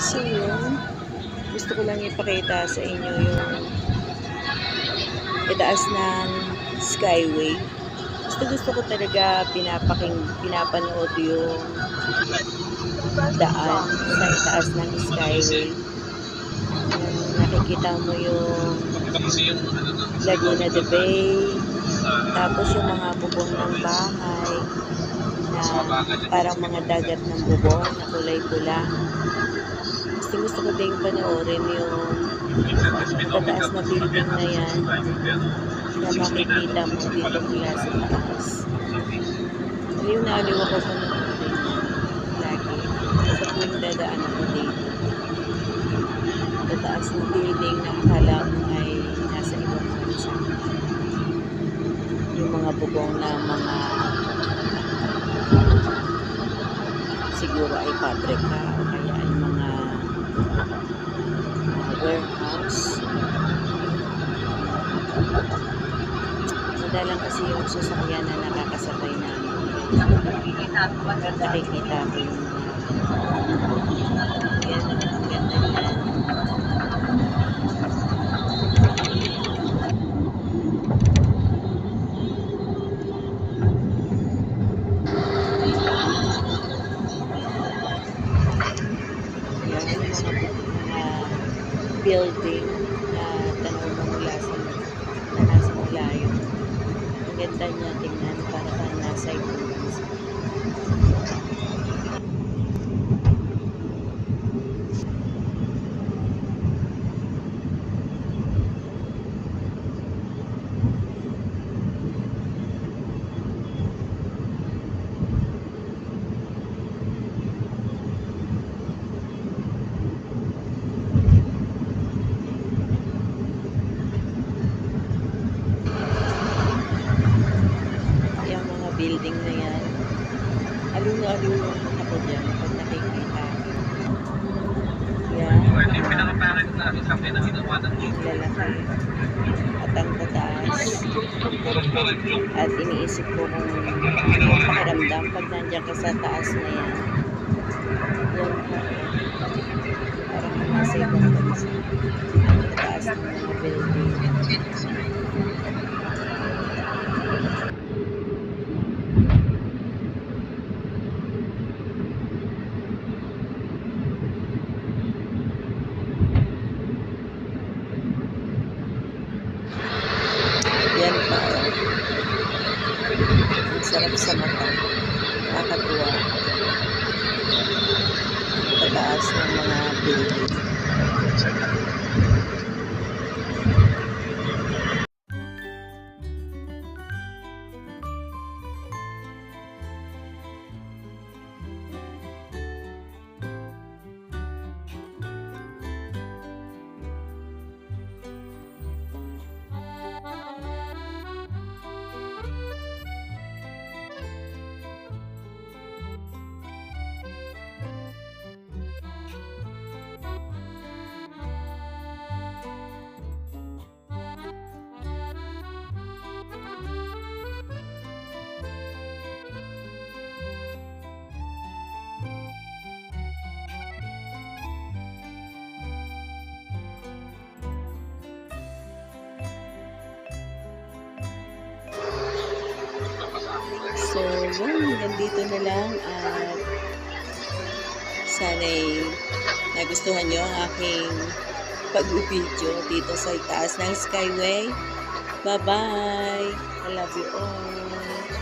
So yun, gusto ko lang ipakita sa inyo yung itaas ng Skyway. Gusto ko talaga pinapanood yung daan sa itaas ng Skyway. Nakikita mo yung Laguna de Bay, tapos yung mga bubong ng bahay na parang mga dagat ng bubong na kulay pula. Gusto ko din panoorin yung tataas na building na yan na makikita mo dito mula sa taas. Aliw na aliw ako panoorin lagi sa tuwing dadaan ako dito. Tataas na building na akala mo ay nasa ibang bansa. Yung mga bubong na mga siguro ay pabrika o kaya ay mga warehouse. Madalang kasi yung sasakyan na nakakasabay namin. Nakikita ko yung yan, ang ganda yan. Building na tanaw mo mula sa nasa malayo. Ang ganda niya tingnan para kang nasa ibang bansa. Building na yan. Aliw na aliw yung ako dyan pag nakikita. Yan. Lalaki. At ang tataas. At iniisip ko kung anong pakiramdam pag nandiyan ka sa taas na yan. Yan pa. Parang nasa ibang bansa. Ang taas ng mga building. Yan pa. Ang sarap sa mata. Nakakatuwa. Pataas ng mga building. So, yun, nandito na lang at sana'y nagustuhan nyo ang aking pag-video dito sa itaas ng Skyway. Bye-bye! I love you all!